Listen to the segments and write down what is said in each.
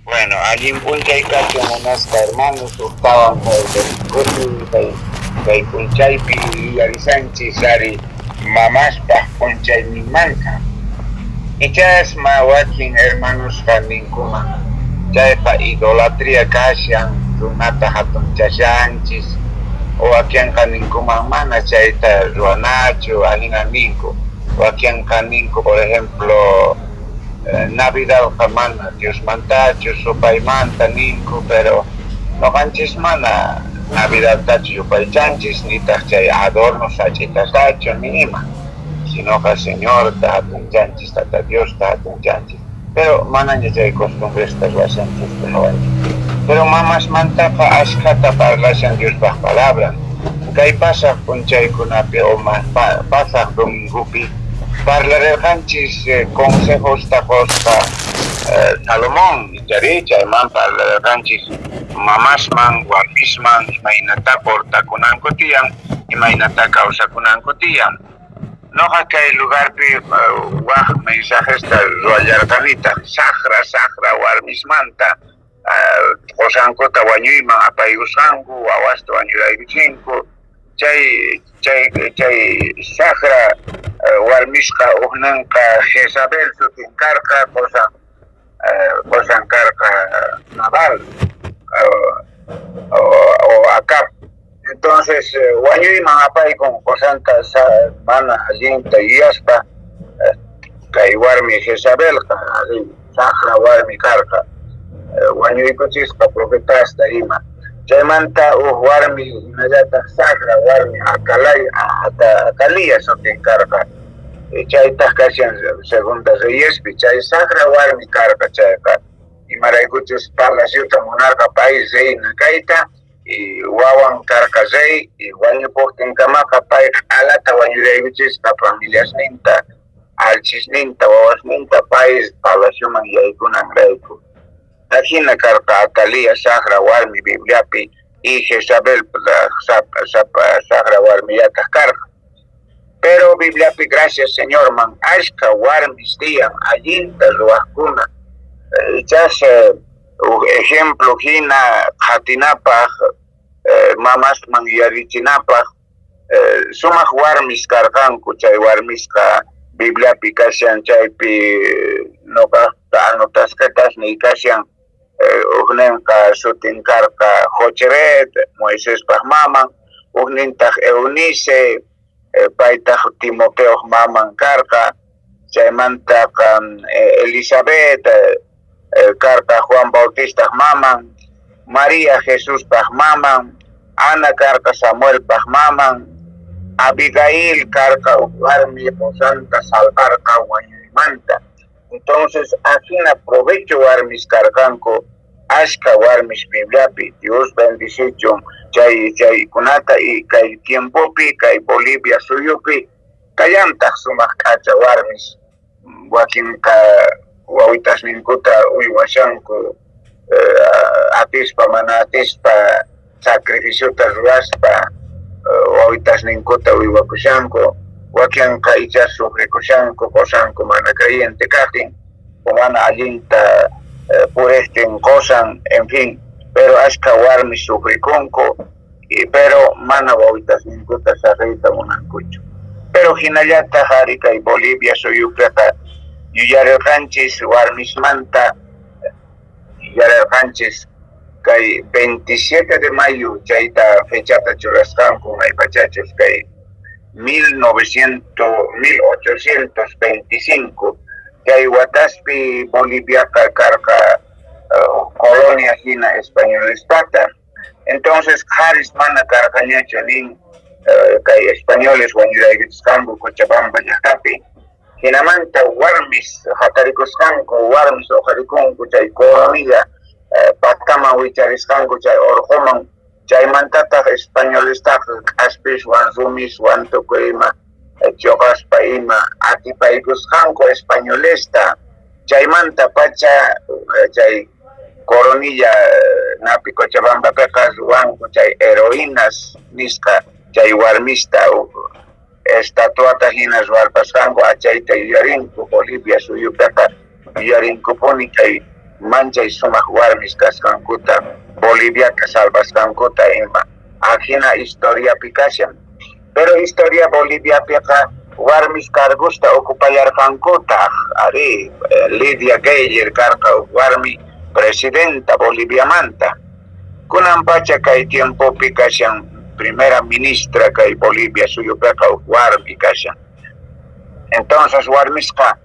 Bueno, allí en Punchaycacho, monasta hermanos, estaban kay Punchaypi y Arisanchis, Ari, mamás pa Punchay mi manca. Y ya es mawakin hermanos Kaninkuma, ya es pa idolatría kashan, runata hatun chashanchis, o aquí en Kaninkuma mana, ya está ruanacho, alinaniko, o aquí en Kaninko, por ejemplo, Navidad kamana, Dios mantacho, sopa y manta, ninko, pero no ganchis mana, Navidad tacho, yupay chanchis, ni tachay adornos, achitas tacho, ni ima, sino que Señor tahatun chanchis, tata Dios tahatun chanchis. Pero mana ya hay costumbres estas basantes, pero mamas manta pa ashkata parlasan Dios bajo palabra. Kay pasa con chay kunapi o más pasa domingupi. Parlar ganchis consejos tacosta Salomón, Yaricha, man parlar ganchis mamás man, guapis man, imainata porta kunan kotian, imainata causa kunan kotian. No hay lugar pi wah mensajes tal royar canita, sahra warmis manta, osanko tawanyima apayusangu, awasto anyuraibichinko, chay sahra warmiska uhnanka Jezabel sutinkarka kosankarka Nabal o Acab. Entonces, Wanyuiman apay con cosanta mana allinta y aspa, Kaiwarmi Jezabel, Sahra Warmi Karka, Wanyuikuchispa profetasta ima. Chaymanta Warmi Nayata Sahra Warmi Akalay, Akalía sotin Karka. Chay Tascasian segunda Reyes, Chay Sahra Warmi Karka Chayka. Y Maraykuchus Palacio Monarca País Reina Kaita. Y wawan karkazay y wañu postin kamaka pay alata wañurayvichis pa familias ninta alchis ninta wawas ninta país palaciuman yaykunan rayku ajina karka Atalía Sahra Warmi Bibliapi y Jezabel Sahra Warmi yatas karka pero Bibliapi gracias Señor man ashka warmis dian allinta ruaskuna ejemplo hina hatinapaj mamas mangyarichinapaj sumaq warmis karqanku chay warmiska Bibliapi kashan chaypi noqaqta anotasqatas ni kashan ugnenqa sutinkarqa Jocheret Moisespaj maman ugnintaq Eunice paytaq Timoteoj maman karqa chaymantaqa Elizabeth Karka Juan Bautista maman, María Jesús paj maman, Ana Karka Samuel paj maman, Abigail Karka Warmi Santa Salvarka Guayimanta. Entonces, aquí aprovecho Warmis Karkanko, Ashka Warmis Bibliapi, Dios bendición, Chay Kunata y Kay Tiempopi, Kay Bolivia Suyupi, Kayantak Sumak Kacha Warmis, Joaquín wawitas ninkuta uywashanku atispa mana atispa sacrificiota ruaspa wawitas ninkuta uywakushanku wakianqa icha sufrikushanku kosanku mana creyente kaqtin o mana allinta purestin kosan en fin pero ashka warmi sufrikunku pero mana wawitas ninkuta sarrita munankuchu pero hinallata harika y Bolivia suyupiqa Yuyarelqanchis warmismanta Yuyarelqanchis kay 27 de mayo chayta fechata churasqanku maypachachos kay 1825 kay wataspi Boliviaqa karqa colonia hina españolistata entonces haris mana karqañachu nin kay españoles wañuraykuchisqanku Cochabamba llaqtapi hinamanta warmis hataricusqanku warmis oqarikunku chay colonia patkama wicharisqanku chay orqoman chaymantataq españolistaq k'aspishwan rumiswan tukuyma choqaspa ima atipaykusqanku españolista chaymanta pacha chay coronilla napi Cochabambapiqa ruwanku chay heroínas nisqa chay warmista estatuata hinas warpasqanku achayta yuyarinku Bolivia suyupiqa yuyarinkupuni kay mancha y sumaq warmis kasqankuta Boliviata salvasqankuta ima ajina historia pikashan pero historia Bolivia piqa warmis cargusta ocupayarqankuta ari Lidia Geyer karqa warmi presidenta Bolivia manta kunan pacha kay tiempo pikashan primera ministra kay Bolivia suyupiqa warmi kashan entonces warmisqa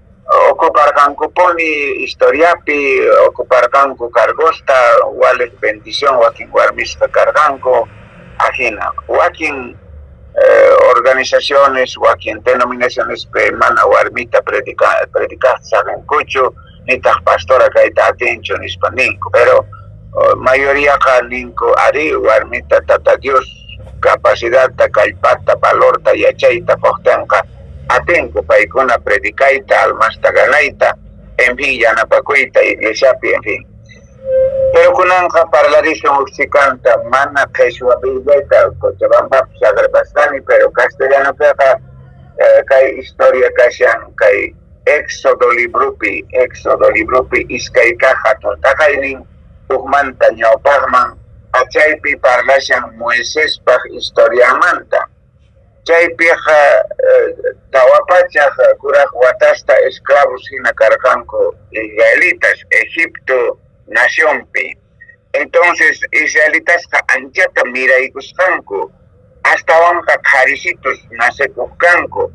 ocuparqanku poni historiapi ocuparqanku cargosta wales bendición wakin warmisqa karqanku ajina wakin organizaciones wakin denominaciones pe mana warmita predicasaqankuchu nitaq pastora kayta atinchu nispa ninku pero mayoría qa ninku ari warmita tata Dios capacidad ta kallpata valorta yachayta qoqtanqa atinku paykuna predicayta almasta ganayta en fin yanapakuyta iglesiapi en fin pero kunanqa parlarishan uxikanta mana qhichwapillayta Cochabambapi sagrapasqani pero castellanopiqa kay historia kashan kay Éxodo librupi iskay kaqa taqaynin hukmanta ñawpaqman achaypi parlashan Moisespaq historiamanta chaypiqa tawapachaq kuraq watasta esclavos hina karqanku israelitas Egipto nacionpi entonces israelitasqa anchata miraykusqanku astawanqa qharisitus nasekuqkanku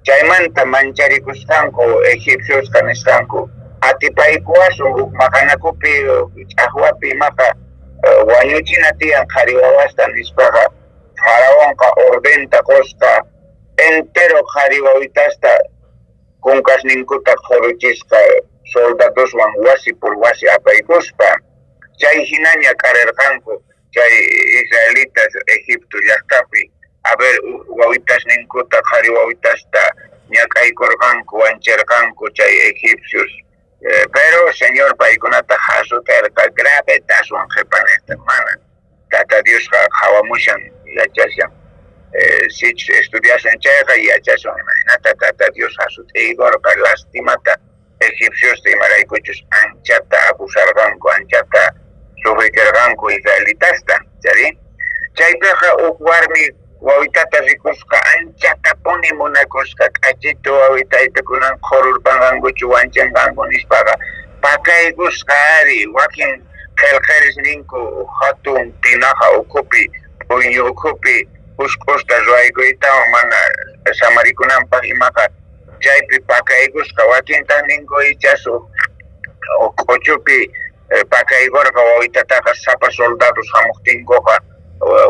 chaymanta mancharikusqanku egipciosqa nisqanku atipaykuwasun huk maqanakupi ch'aqwapi imaqa wañuchina tiyan qhari wawasta nispaqa faraonqa ordenta qosqa entero qhari wawitasta kunkasninkuta qoruchisqa soldadoswan wasi por wasi apaykuspa chay hinaña qarirqanku chay israelitas Egipto llaqtapi a ver wawitasninkuta qhari wawitasta ñak'aykurqanku wancharqanku chay egipcios pero señor paykunata hasutarqa gravetaswan qhipanaqta mana tata Dios hawamushan yachashan si estudiasan chayqa yachashan imaynata tata Dios hasut'iykurqa lastimata egipcios imaraykuchus anchata abusarqanku anchata sufrikarqanku israelitasta chari chaypiqa huk warmi wawitata rikusqa anchata puni munakusqa k'achito wawitayta kunan qhururpanqankuchu wanchanqanku nispaqa pakaykusqa ari wakin qillqeris ninku hatun tinaqa ukhupi puyñu ukhupi usq'usta ruwaykuytawan mana samarikunanpaq imaqa chaypi pakaykusqa wakintaq ninku ichasu uchupi pakaykurqa wawitataqa sapa soldados hamuqtinkuqa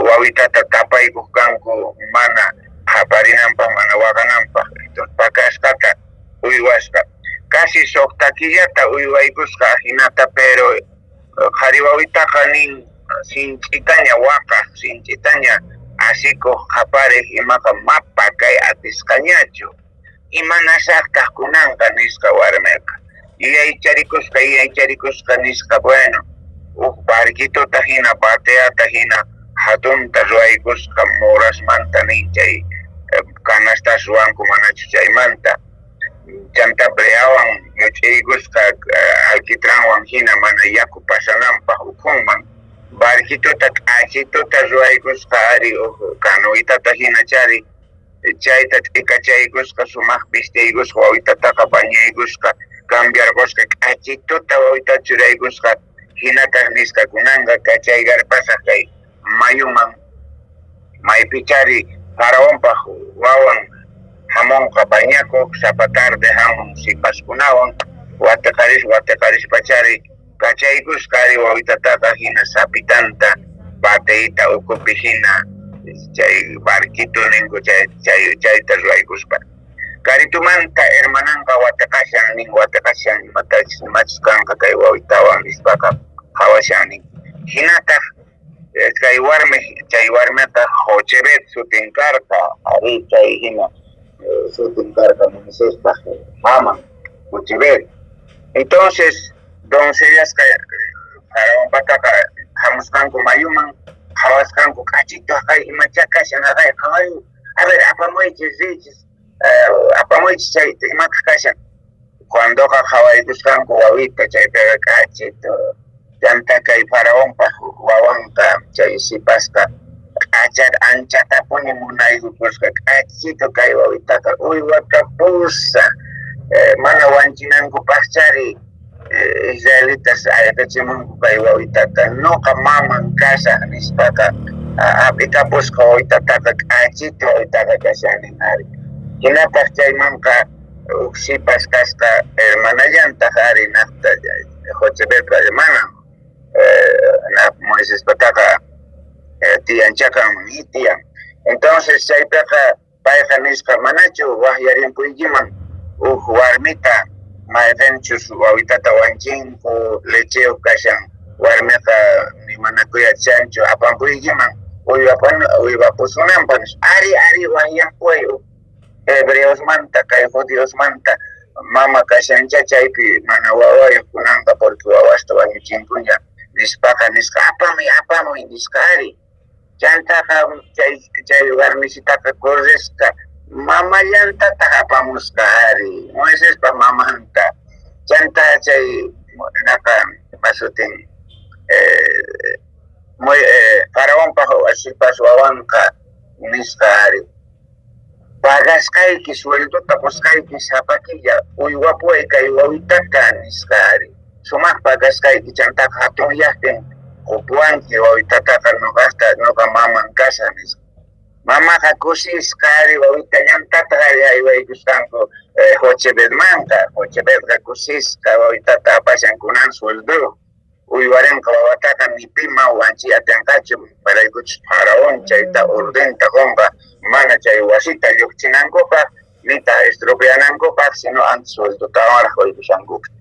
wawitata tapaykusqanku mana qaparinanpaq mana waqananpaq entonces pakasqata uywasqa casi suqta killata uywaykusqa hinata pero qhari wawitaqa nin sinchitaña waqaq sinchitaña asikuq qapariq imaqa mapa kay atisqañachu imanasaqtaq kunanqa nisqa warmiqa yaycharikusqa nisqa bueno barquitota hina bateata hina hatunta ruwaykusqa murasmanta nin chay canastas ruwanku manachu chaymanta chantapreawan yuch'iykusqa alquitranwan hina mana yaku pasananpaq ukhunman barquitota k'achituta ruwaykusqa ari kanuitata hina chari chayta t'ikachaykusqa sumaq pistiykusqa wawitataqa bañaykusqa cambiarkusqa k'achituta wawita churaykusqa hinataq nisqa kunanqa kachay garpasaq kay mayuman maypi chari faraonpaq wawan hamunqa bañakuq sapa tarde hamun sipaskunawan watiqarishpa chari kachaykusqa ari wawitataqa hina sapitanta bateyta ukupi hina chay barquito ninku chayta ruwaykuspa karitumanta hermananqa watiqashan nin watiqashan imachkanqa kay wawitawan nispaqa qhawashan nin hinataq kay chay warmita Jochebed sutinkarqa ari chay hina sutinkarqa Moisespaq maman Jochebed entonces doncellasqa faraonpataqa hamusqanku mayuman qhawasqanku k'achito kay imacha kashan aqay qawayu a ver apamuychis richis apamuychis chayta imata kashan cuando jawaikuskanku wawita chaypiqa kachito llanta kay faraonpaq wawanqa chay sipasqa k'achata anchata puni munaykusqa k'achito kay wawitaqa uywata pusa mana wanchinankupas-chari Israelitas ayatachimunku kay wawitata nuqa maman kasaq nispaqa apikapusqa wawitataqa k'achito wawitaqa kashaninari hinapaq chaymanqa sipas kasqa hermanallantaq ari naqta Jochebedpa hermana Moisés pataqa tiyanchakanman tiyan entonces chaypiqa payqa nisqa manachu waqyarinpuykiman warmita mayqinchus wawitata wanchinku lecheo kashan warmiqa nimanakuyachanchu apampuykiman uywapusunanpas ari waqyanpuay hebreosmanta kay judiosmanta mama kashancha chaypi mana wawayuq kunanqa porque wawasta wañuchinkuña nispaqa nisqa apamuy nisqa ari chantaqa chay warmisitaqa corresqa mamallantata apamusqa ari Moisespa mamanta chanta chay naqa masutin faraonpaq asipas wawanqa nisqa ari pagasqayki suelduta qusqayki sapakilla uywapuay kay wawitata nisqa ari sumaq pagasqayki chantaqa hatun llaqtin qupuwanki wawitataqa nuqa maman kasaq nisqa mamaqa kusisqa ari wawita llantata ari aywaykusqanku Jochebedqa kusisqa wawitata apashan kunan sueldo uywarinqa wawataqa ni pima wanchi atenqachu paraykuchus faraón chayta ordenta qonqa mana chay wasita lluqchinankupaq nita estropeanankupaq sino antes sueldotawaraq waykushankupaq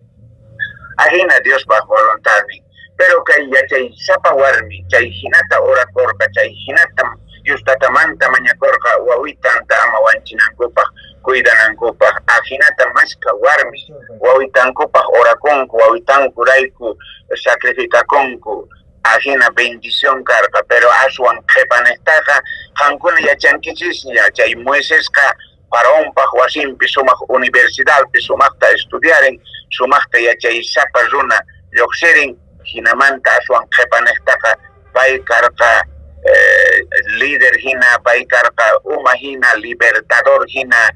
ahina Diospaq voluntadmi pero kay yachay sapa warmi chay hinata orakorqa chay hinata yustatamanta mañakorqa wawitanta ama wanchinankupak cuidanankupaq ahinata mashka warmi wawitankupaq orakunku wawitankurayku sacrificakunku ajina bendición karqa pero aswan qhipanejtaqa qankuna yachankichisña chay Moisesqa faraonpaq wasinpi sumaq universidadpi sumaqta estudiaren sumaqta yachaysapa runa lluqsirin hinamanta aswan qhipanejtaqa pay karqa líder hina pay karqa uma hina libertador hina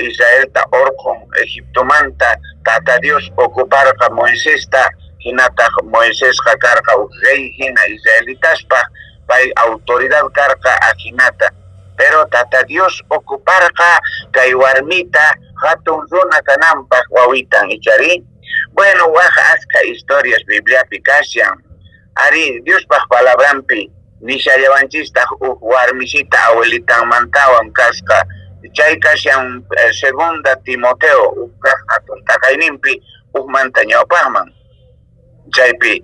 Israelta orqon Egiptomanta tata Dios ocuparqa Moisesta hinata Moisesqa karqa rey hina Israelitaspaq pay autoridad karqa ahinata pero tata Dios ocuparqa kay warmita hatun runa kananpaq wawitan ichari bueno waqa asqa historias bibliapi kashan ari Diospaq palabrampi nishallawanchistaq warmisita abuelitanmantawan kasqa chay kashan segunda Timoteo hatun taqayninpi manta ñawpaqman chaypi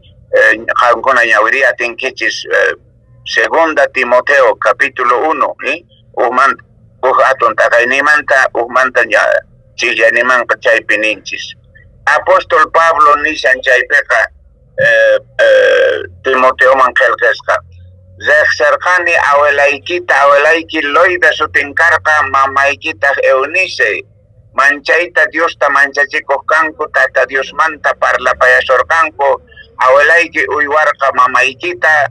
qankuna ñawiri atinkichis segunda Timoteo capítulo 1 manta hatun taqaynimanta manta chillanimanqa chaypi ninchis apóstol Pablo nishan chaypiqa Timoteoman qillqisqa Zexerqani abuelayki Loida sutinkarqa mamaykitaq Eunice manchayta Diosta manchachikuq kanku tata Diosmanta parlapayasurqanku abuelayki uywarqa mamaykitaq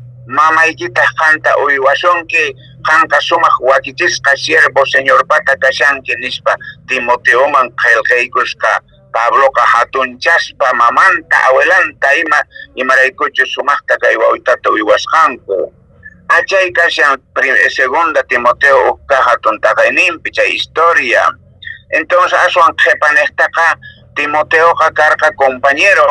qanta uywasunki qanqa sumaq wakichisqa siervo señor pata kashanki nispa Timoteoman qillqaykusqa Pabloqa hatunchaspa mamanta abuelanta imaraykuchu sumaqta kay wawitata uywasqanku achay kashan segunda Timoteo ukka hatun taqayninpi chay historia entonces aswan qhipanejtaqa Timoteoqa karqa compañero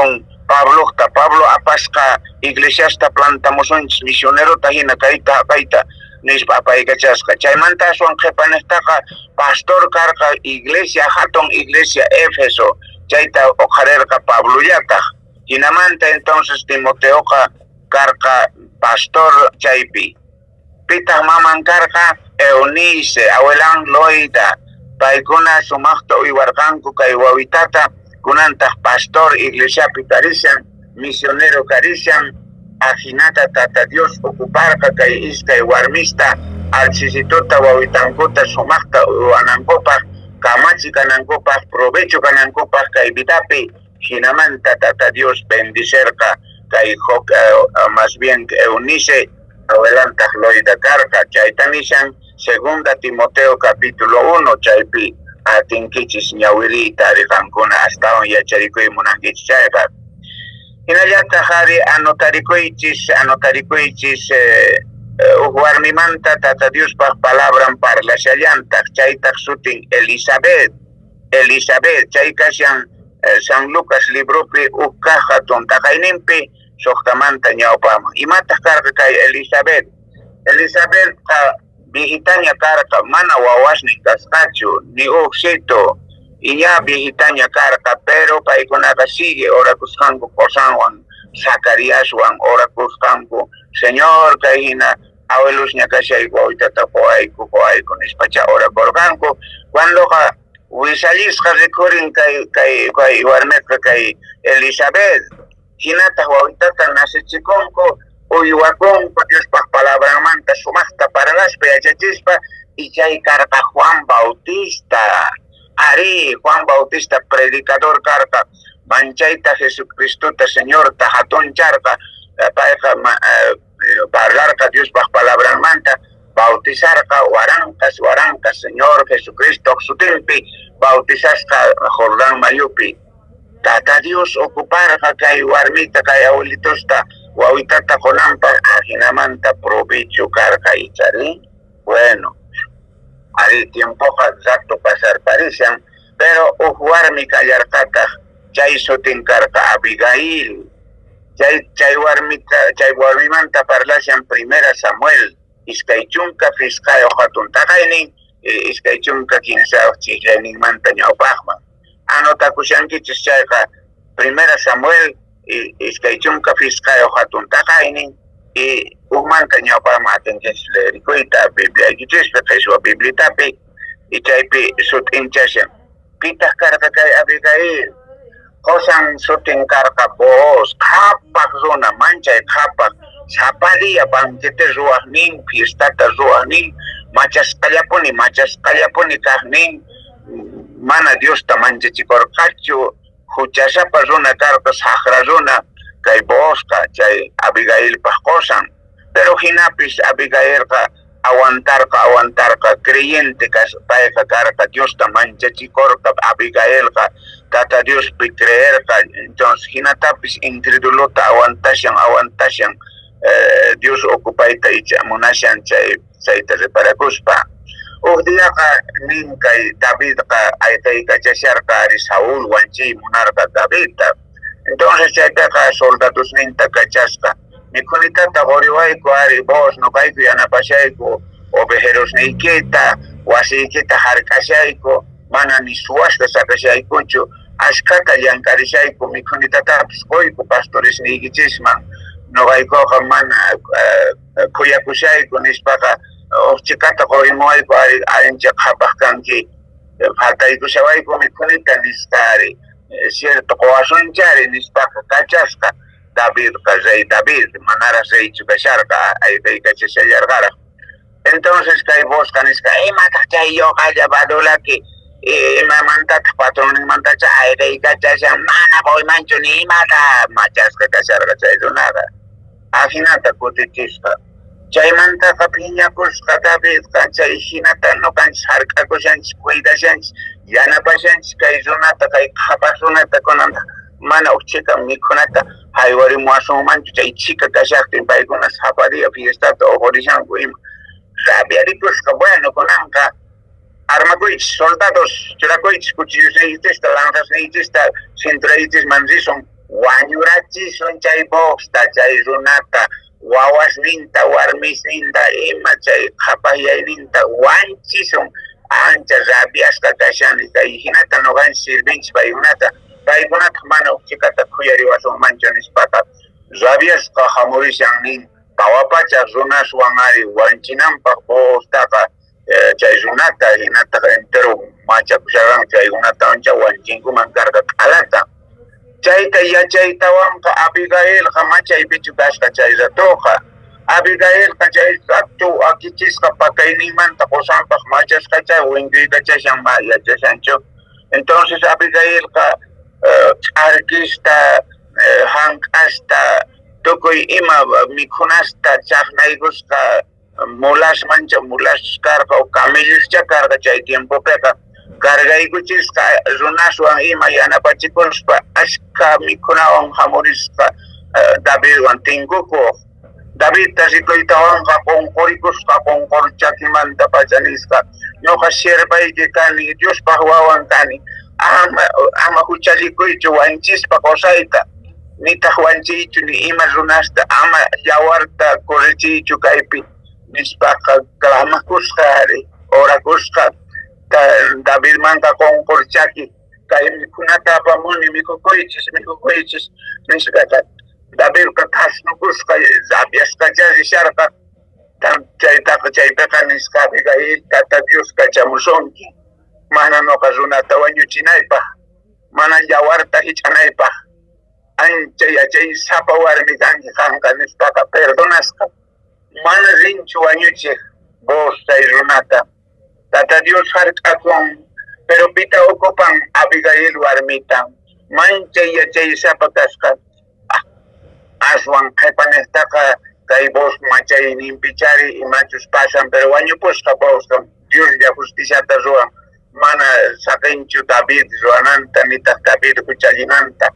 Pablo apasqa iglesiasta plantamusunchis misionerota hina kayta nispa apaykachasqa chaymanta aswan qhipanejtaqa pastor karqa iglesia hatun iglesia Éfeso chayta uqharirqa Pablollataq hinamanta entonces Timoteoqa karqa pastor chaypi pitaq maman karqa Eunice abuelan Loida paykuna sumaqta uywarqanku kay wawitata kunantaq pastor iglesiapi karishan misionero karishan ajinata tata Dios ocuparqa kay iskay warmista alsisituta wawitankuta sumaqta uywanankupaq kamachi kanankopas provecho kanankopas kay bitapi hinamanta tata Dios bendicerka kay más bien Eunice adelantas loida carca chaytanishan segunda Timoteo capítulo 1 chaypi atinkichis ñawiri tariqankuna hasta yacharikuy munankichis chayqa hinallata hari anotarikuychis warmimanta tata Dios palabran parlashallantaq chaytaq sutin Elizabeth chay kashan San Lucas libropi ukkaqa tontaqayninpi soqtamanta ñawpama imataq karqa kay Elizabeth viejitaña karqa mana wawasnin kasqachu ni uksito y ya viejitaña karqa pero paykunaqa sigue orakusqanku Josanwan Zacaríaswan orakusqanku Señor kay hina abuelos ñakashayku awitata qoayku nispacha orakurqanku cuandoqa wisalisqa rikurin kay warmiqa kay Elizabeth hinataq wawitata nasichikunku uywakunku Diospaq palabramanta sumaqta parlaspa yachachispa y chay karqa Juan Bautista predicador karqa manchayta Jesucristuta Señorta hatuncharqa payqa parlarqa Diospaq palabramanta bautizarqa waranqas Señor Jesucristo sutinpi bautizasqa Jordán mayupi tata Dios ocuparqa kay warmita kay abuelitosta wawitata qonanpa ajinamanta provecho karqa ichari bueno ari tiempoqa exacto pasar parishan pero warmi kallarqataq chay sutin karqa Abigail chay warmimanta parlashan primera Samuel iskaychunka fiscayo hatun taqaynin iskaychunka kinsaw chillayninmanta ñawpaqman anotakushankichis chayqa primera Samuel iskaychunka fiscayo hatun taqaynin y umanta ñawpaqman atinkichis leerikuyta Bibliaykichishpi qhichwa Biblitapi y chaypi sutinchashan pitaq karqa kay Abigail Josan sutin karqa Boaz qhapaq runa manchay qhapaq sapalía banquete ruwaqnin fiestata ruwaqnin machasqallapuni kaqnin mana Diosta manchachikurqachu huchasapa runa karqa saqra runa kay Boazqa chay Abigailpaq qosan pero hinapis Abigailqa aguantarqa creyente payqa karqa Diosta manchachikurqa Abigailqa tata Diospi creerqa entonces hinatapis incredulota aguantashan Dios ocupayta munashan chayta reparakuspa uqdiyaqa nin kay Davidqa ayqaykachasharqa ari Saúl wanchi munarqa Davidta entonces chaytaqa soldadosninta kachasqa mikhunitata qoriwayku ari vos nuqayku yanapashayku ovejerosniykita wasiykita hark'ashayku mana ni suwasta sakashaykuchu ashkata llankarishayku mikhunitatapis qoyku pastoresniykichisman nuqaykuqa mana kuyakushayku nispaqa chikata qorimuwayku arinchaq qhapaq kanki faltaykushawayku mikhunita nisqari cierto qowasunchari nispaqa kachasqa Davidqa rey David manaras reychu kasharqa ayqaykachashallarqaraq entonces kay Boazqa nisqa imataq chay yoqalla badulaki imamantataq patronninmantacha ayqaykachashan mana qoymanchu ni imata machasqa kasharqa chay runaqa ajinata kutichisqa chaymantaqa phiñakusqa Davidqa chay hinata nuqanchis hark'akushanchis cuidashanchis yanapashanchis kay runata kay qhapas runata kunanta mana uchika mikhunata haywarimuwasunmanchu chay chika kashaqtin paykuna saparia fiestata oqorishanku ima rabiarikusqa bueno kunanqa armakuychis soldados churakuychis cuchillosniykitista lanzasniykitista cinturaytisman rishun wañurachishun chay boqsta chay runata wawasninta warmisninta ima chay qhapaqyayninta wanchishun ancha rabiasqa kashani kay hinata nuqanchis sirvinchis paykunata mana uchikata khuyariwasunmanchu nispaqa rabiasqa hamurishannin pawapachaq runaswan ari wanchinanpaq boqtaqa chay runata hinataqa entero machakusharqan chaykunata ancha wanchinkuman karqa q'alata chayta yachaytawanqa Abigailqa machaypichu kashqa chay ratuqa Abigail kachay acto akichisqa pakaynimanta qosanpaq machasqachay winqikachay yachashanchu. Entonces Abigailqa ch'arkista hank'asta tukuy ima mikhunasta chaqnaygusqa mulaskarqa o camelloscha karqa chay tiempopiqa kargaykuchisqa runaswan ima yanapachikuspa ashka mikhunawan hamurisqa Davidwan tinkukuq. David tasikoytawanqa qunqurikusqa qunqur chakimanta pachanisqa ñuqa sirpayki kani Diospaq wawan kani ama huchallikuychu wanchispa qusayta nitaq wanchiychu ni ima runasta ama yawarta kurichiychu kaypi nispaqa klamakusqari orakusqa David manqa qunqur chaki kay mikhunata apamuni mikhukuychis nisqaqa David kasnukusqa apiasqacha risharqa chaypiqa nisqa Abigail tata Dios kachamusunki mana ñuqa runata wañuchinaypaq mana yawarta hich'anaypaq ancha yachay sapa warmi kanki qanqa nispaqa perdonasqa mana rinchu wañuchiq vos chay runata tata Dios hark'akun pero pita ocupan Abigail warmita mancha yachay sapa kasqa aswan qhipanestaqa kay vos machayninpichari imachus pasan pero wañupusqa vosqa Dios ya justiciata ruwan mana saqinchu David ruwananta nitaq David huchallinanta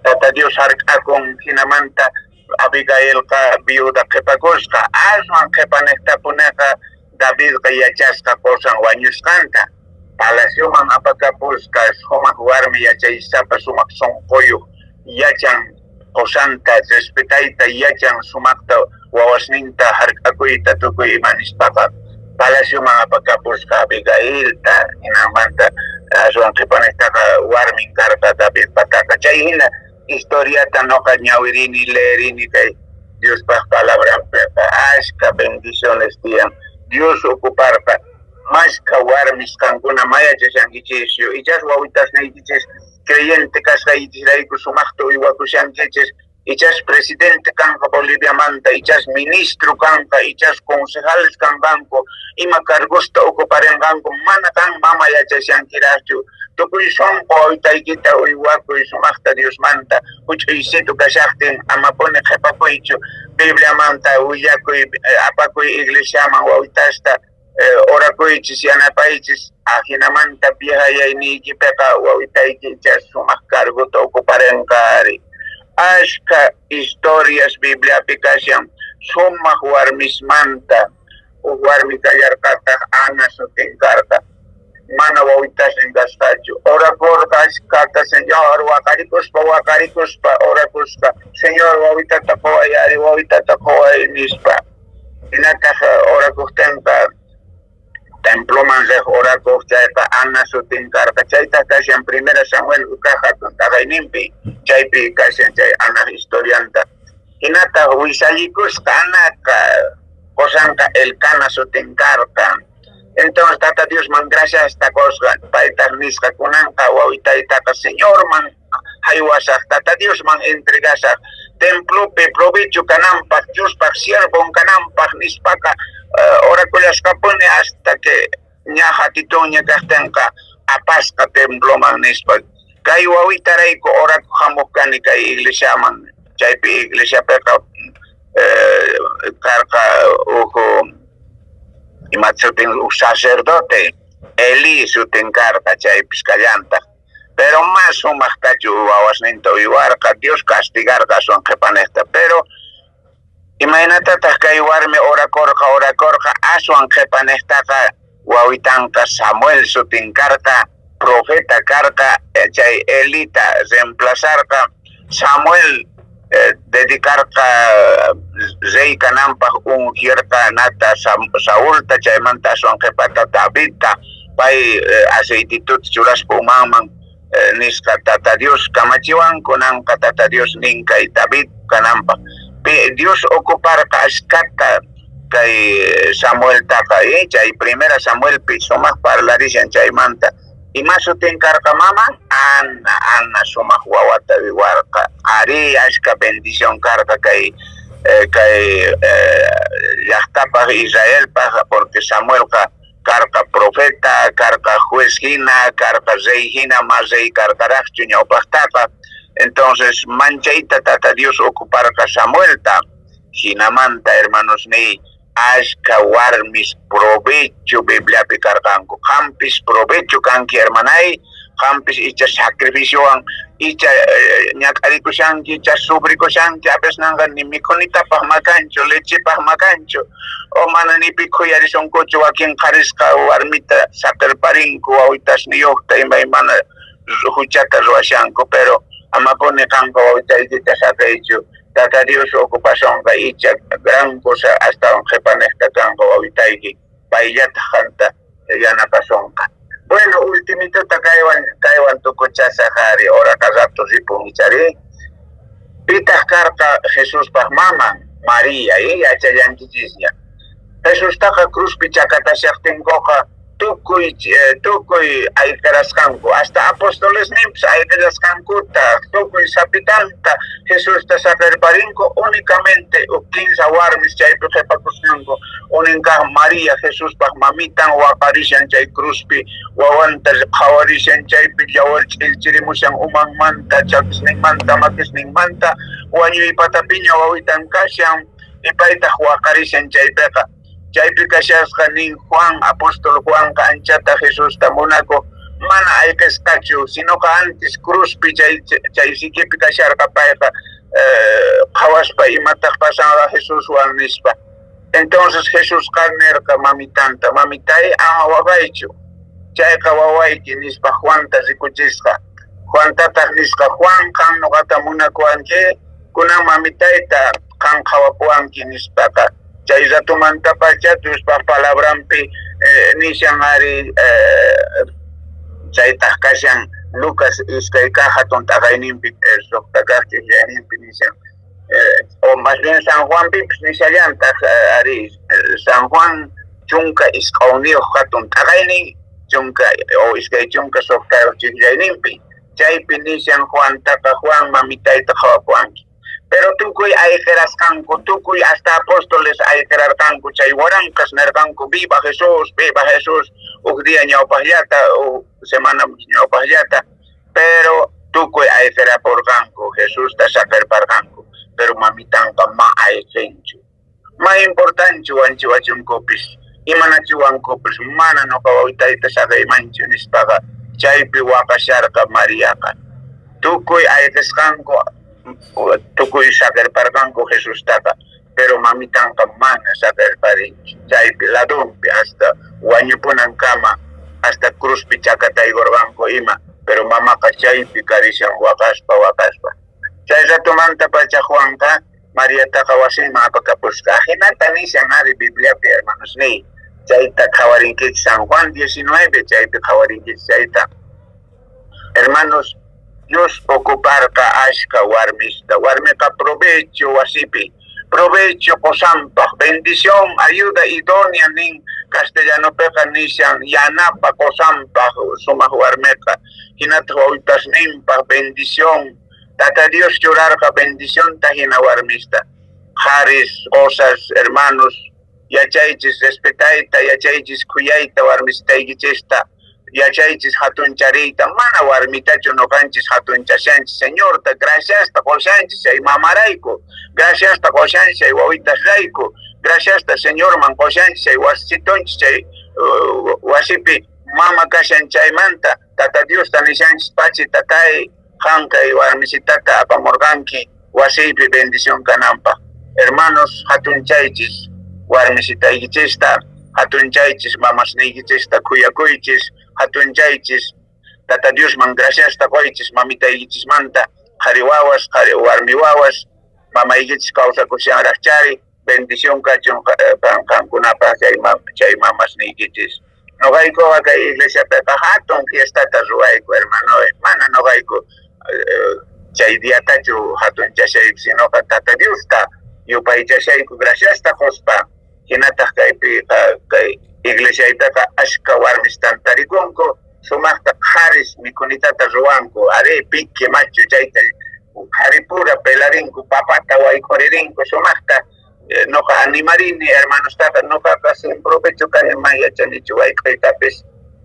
tata Dios hark'akun hinamanta Abigailqa viuda qhipakusqa aswan qhipanestapunaqa Davidqa yachasqa qusan wañusqanta palacioman apakapusqa sumaq warmi yachaysapa sumaq sunquyuq yachan qusanta respetayta yachan sumaqta wawasninta hark'akuyta tukuy imanispaqa palacioman apakapusqa Abigailta hinamanta aswan qhipanestaqa warmin karqa David pataqa chay hina historiata ñuqa ñawirini leerini kay Diospaq palabranpiqa ashka bendiciones tiyan Dios ocuparqa mashka warmis kankuna mayachashankichishu ichas wawitasnaykichis creyente kasqaychirayku sumaqta uywakushankichis ichas presidente kanqa Boliviamanta ichas ministro kanqa ichas concejales kanqanku ima cargosta ocuparenqanku mana kan mama yachashankiraschu tukuy sonqo wawitaykita uywakuy sumaqta Diosmanta huch'uysitu kashaqtin amapuni qhipakuychu Bibliamanta willakuy apakuy iglesiaman wawitasta orakuychis yanapaychis hinamanta viajayaynikipiqa wawitayki ichas sumaq cargota ocuparenqari ashka historias Bibliapi kashan sumaq warmismanta warmi kallarqataq Ana sutinkarqa mana wawitasin kasqachu orakurqa ashkata señor waqarikuspa orakusqa señor wawitata quway nispa hinataq orakuqtinqa temploman riq orakuq chayqa Ana sutinkarqa chayta kashan primera Samuel ukahatun taqayninpi chaypi kashan chay Ana historianta hinataq wishallikusqa Anaqa qosanqa Elcana sutinkarqa entonces tata Dios man gracias taqosqa paytaq nisqa kunanqa wawitaytaqa señor man haywasaq tata Dios man entregasaq templopi provecho kananpaq Diospaq siervon kananpaq nispaqa orakullasqapuni hasta que ña hatituña kaqtinqa apasqa temploman nispa kay wawitarayku orakuhamuq kani kay iglesiaman chaypi iglesiapiqa karqa imatsutin sacerdote Eli sutinkarqa chaypis kallantaq pero más sumaqtachu wawasninta uywarqa Dios castigarqa son qhipanejta pero imaginatataq kay warmi orakorqa aswan qhipanejtaqa wawitanqa Samuel sutinkarqa profeta karqa chay Elita reemplazarqa Samuel dedicarqa rey kananpaq ungirqa nata Saulta chaymanta aswan qhipata Davidta pay aceitituta churaspa umanman nisqa tata Dios kamachiwan kunanqa tata Dios ninkay David kananpaq Dios ocuparqa ashkata kay Samuel taqa chay primera Samuel pi sumaq parlarishan chaymanta ima sutinkarqa mama Ana sumaq wawata wiwarqa ari ashka bendición karqa kay kay llaqtapaq Israelpaq porque Samuel karqa profeta, karqa juez hina, karqa rey hina, más rey karqaraqchu ñawpaqtaqa. Entonces manchayta tata Dios ocuparqa Samuelta hinamanta hermanos ni ashka warmis provecho Bibliapi karqanku qampis provecho kanki hermanay qampis icha sacrificiowan icha ñak'arikushanki icha sufrikushanki apes nanqa ni mikhunitapaq makanchu lechepaq makanchu o mana ni pikhuyarisunkuchu wakin qarisqa warmita saqirparinku wawitas niyuqta imaymana huchata ruwashanku pero amapuni kanqa wawitaykita saqaychu tata Dios ocupacionqa icha gran cosa hasta qhipanejta kanqa wawitayki payllata qanta yanapasonqa. Bueno, ultimitota kaywan tukuchasaqari oraqa rato ripumichari pitaq karqa Jesuspaq maman María yachayllankichisña Jesustaqa cruzpi chakatashaqtinkuqa tukuy ayqirasqanku hasta apóstoles nimpis ayqirasqankuta tukuy sapitanta Jesusta saqirparinku únicamente 15 warmis chaypi qhipakusqanku uninqa María Jesuspaq mamitan waqarishan chay cruzpi wawanta qhawarishan chaypi yawar ch'ilchirimushan umanmanta chapisninmanta makisninmanta wañuy patapiña wawitan kashan ipaytaq waqarishan chaypiqa chaypi kashasqa nin Juan apóstol Juan anchata Jesusta munako mana ayqisqachu sinoqa antes cruzpi chay sikipi kasharqa payqa qhawaspa imataq pasanqa Jesuswan nispa. Entonces Jesús nirqa mamitanta mamitay ama waqaychu chayqa wawayki nispa Juanta rikuchisqa Juantataq nisqa Juan qan nuqata munakuwanki kunan mamitayta qan qhawapuwanki nispaqa chay ratumantapacha Diospa palabrampi nishan ari chaytaq kashan Lucas iskay hatun taqayninpi suqtakaqti llayninpi nishan o más bien San Juan pipis nishallantaq ari San Juan chunka isqawniyuq hatun taqaynin chunka o iskay chunka suqtayuqchik llayninpi chaypi nishan Juantaqa Juan mamitayta qhawapuwanki. Pero tukuy ayqirasqanku tukuy hasta apóstoles ayqirarqanku chay waranqas nirqanku viva Jesús uk día ñawpaqllata o semana ñawpaqllata pero tukuy ayqirapurqanku Jesusta saqirparqanku pero mamitanqa ma ayqinchu ma importanchu wanchiwachunkupis imanachiwankupis mana nuqa wawitayta saqaymanchu nispaqa chaypi waqasharqa Mariaqa tukuy ayqisqanku tukuy saqirparqanku Jesustaqa pero mamitanqa mana saqirparinchu chaypi ladunpi hasta wañupunankama hasta cruzpi chakataygurqanku ima pero mamaqa chaypi karishan waqaspa chay ratumanta pacha Juanqa Mariataqa wasinman apakapusqa hinata nishan ari Bibliapi hermanos ni chayta qhawarinkichik San Juan 19 chaypi qhawarinkichik chayta hermanos Dios ocuparqa ashka warmiqa provecho wasipi provecho qosanpaq bendición ayuda idónea nin castellanopiqa nishan yanapa qosanpaq sumaq warmiqa hinata wawitasninpaq bendición tata Dios churarqa bendición hina warmista qaris cosas hermanos yachaychis respetayta yachaychis kuyayta warmistaykichista yachaychis hatunchariyta mana warmitachu nuqanchis hatunchashanchis señorta graciasta qoshanchis chay mamarayku graciasta qoshanchis chay wawitasrayku graciasta señorman qoshanchis chay wasichitunchis chay wasipi mama kashan chaymanta tata Diosta nishanchis pachi tatay qankay warmisitata apamurqanki wasiypi bendición kananpaq hermanos hatunchaychis warmisitaykichista hatunchaychis mamasniykichista kuyakuychis hatunchaychis tata Diosman graciasta qoychis mamitaykichismanta qhari wawas qhari warmi wawas mamaykichis kawsakushanraqchari bendición kachun qankunapaq chay mamasniykichis noqaykuqa kay iglesiapiqa hatun fiestata ruwayku hermano mana noqayku chay diyatachu hatunchashayku sinoqa tata Diosta yupaychashayku graciasta quspa hinataq kay iglesiaytaqa ashka warmistan tarikunku sumaqta qaris mikhunitata ruwanku are pique machu chayta haripura pelarinko papata waykoririnko sumaqta noqa animarini hermanostaqa noqaqa sin provecho kanimanyachanichu wayk'uytapis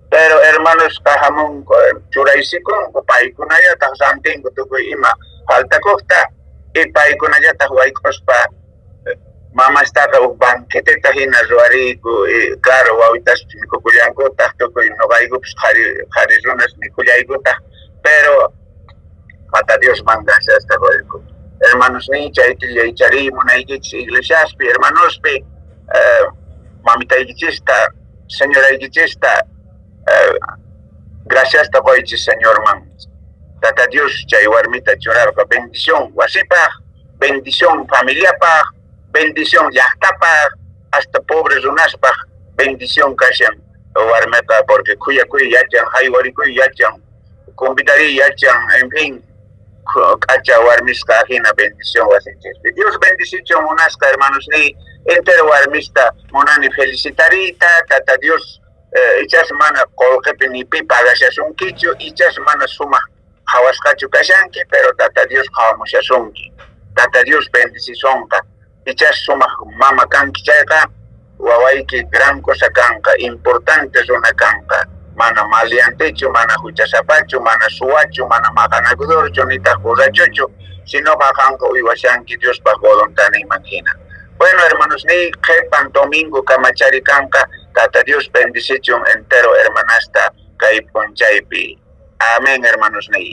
pero hermanos kahamunku churaysikunku paykunallataq santinku tukuy ima faltakuqta y paykunallataq wayk'uspa mamastaqa banqueteta hina ruwariku claro wawitas mikukullankutaq tukuy noqaykupis qhari runas mikullaykutaq pero Mata Dios manda hasta luego. Hermanos nicha, y munaichis iglesiaspi, hermanospi, mamita iglesista, señora iglesista, gracias te voy Señor man. Tata Dios chaywarmita churarqa bendición wasipa, bendición familia pa, bendición llaqtapa, hasta pobres runaspa, bendición kashan warmeta porque cuya yachan, haywari cuya yachan, convidari yachan, en fin. Cacha warmisca hina bendición wasinchis. Dios bendición monasca hermanos ni entero warmista monani felicitarita tata Dios ichas mana colquepe ni pipa gashasun kichu ichas mana suma hawascachu kashanki pero tata Dios hawamushasunki tata Dios bendicionka ichas suma mama kanki chayka wawaiki gran cosa kanka importante zona kanka mana maliantecho, mana huchasapacho, mana suacho, mana maganagudorcho, ni tajorachocho, sino bajanco y washanki Dios pa voluntad imagina. Bueno, hermanos, ni jepan domingo kamachari kanka, tata Dios bendición entero hermanasta, kai ponchaipi. Amén, hermanos, ni.